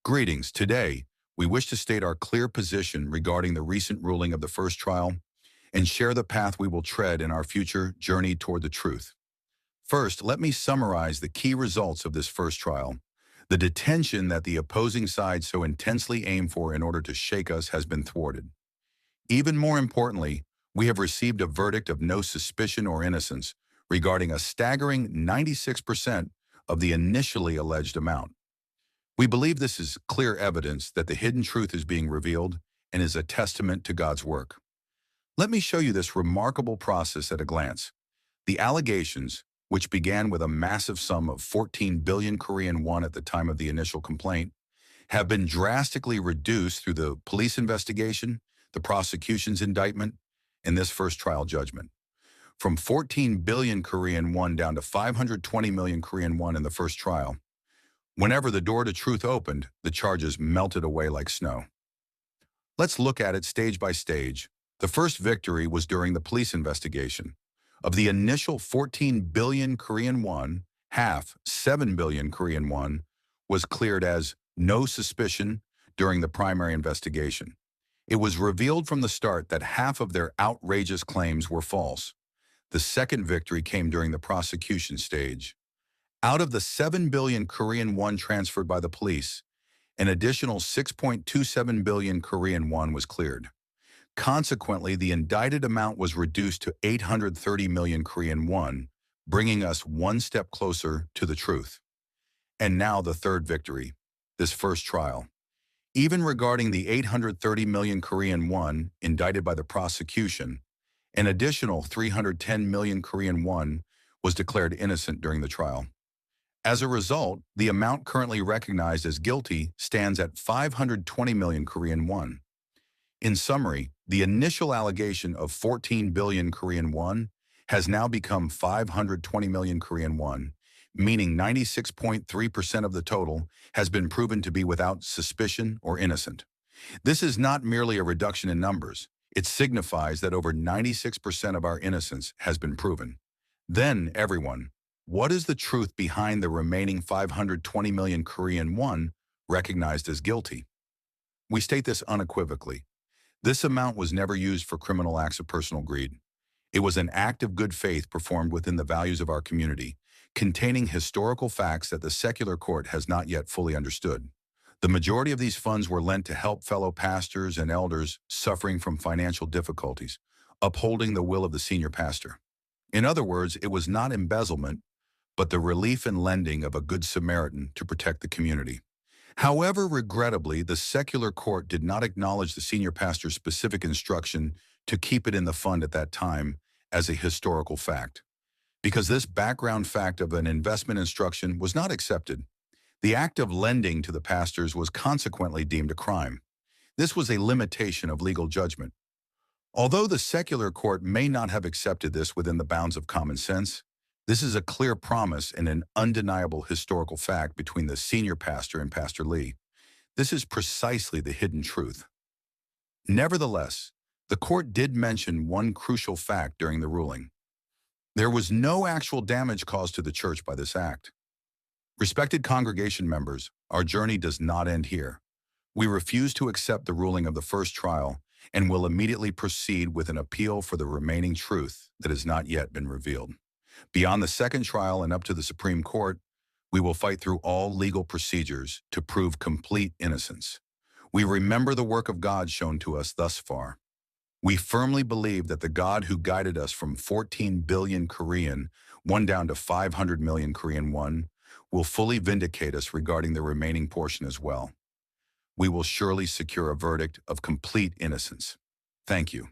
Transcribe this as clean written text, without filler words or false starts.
Greetings. Today, we wish to state our clear position regarding the recent ruling of the first trial and share the path we will tread in our future journey toward the truth. First, let me summarize the key results of this first trial. The detention that the opposing side so intensely aimed for in order to shake us has been thwarted. Even more importantly, we have received a verdict of no suspicion or innocence regarding a staggering 96% of the initially alleged amount. We believe this is clear evidence that the hidden truth is being revealed and is a testament to God's work. Let me show you this remarkable process at a glance. The allegations, which began with a massive sum of 14 billion Korean won at the time of the initial complaint, have been drastically reduced through the police investigation, the prosecution's indictment, and this first trial judgment. From 14 billion Korean won down to 520 million Korean won in the first trial. Whenever the door to truth opened, the charges melted away like snow. Let's look at it stage by stage. The first victory was during the police investigation. Of the initial 14 billion Korean won, half, 7 billion Korean won, was cleared as no suspicion during the primary investigation. It was revealed from the start that half of their outrageous claims were false. The second victory came during the prosecution stage. Out of the 7 billion Korean won transferred by the police, an additional 6.27 billion Korean won was cleared. Consequently, the indicted amount was reduced to 830 million Korean won, bringing us one step closer to the truth. And now the third victory, this first trial. Even regarding the 830 million Korean won indicted by the prosecution, an additional 310 million Korean won was declared innocent during the trial. As a result, the amount currently recognized as guilty stands at 520 million Korean won. In summary, the initial allegation of 14 billion Korean won has now become 520 million Korean won, meaning 96.3% of the total has been proven to be without suspicion or innocent. This is not merely a reduction in numbers. It signifies that over 96% of our innocence has been proven. Then, everyone, what is the truth behind the remaining 520 million Korean won recognized as guilty? We state this unequivocally. This amount was never used for criminal acts of personal greed. It was an act of good faith performed within the values of our community, containing historical facts that the secular court has not yet fully understood. The majority of these funds were lent to help fellow pastors and elders suffering from financial difficulties, upholding the will of the senior pastor. In other words, it was not embezzlement, but the relief and lending of a good Samaritan to protect the community. However, regrettably, the secular court did not acknowledge the senior pastor's specific instruction to keep it in the fund at that time as a historical fact. Because this background fact of an investment instruction was not accepted, the act of lending to the pastors was consequently deemed a crime. This was a limitation of legal judgment. Although the secular court may not have accepted this within the bounds of common sense, this is a clear promise and an undeniable historical fact between the senior pastor and Pastor Lee. This is precisely the hidden truth. Nevertheless, the court did mention one crucial fact during the ruling. There was no actual damage caused to the church by this act. Respected congregation members, our journey does not end here. We refuse to accept the ruling of the first trial and will immediately proceed with an appeal for the remaining truth that has not yet been revealed. Beyond the second trial and up to the Supreme Court, we will fight through all legal procedures to prove complete innocence. We remember the work of God shown to us thus far. We firmly believe that the God who guided us from 14 billion Korean won down to 500 million Korean won will fully vindicate us regarding the remaining portion as well. We will surely secure a verdict of complete innocence. Thank you.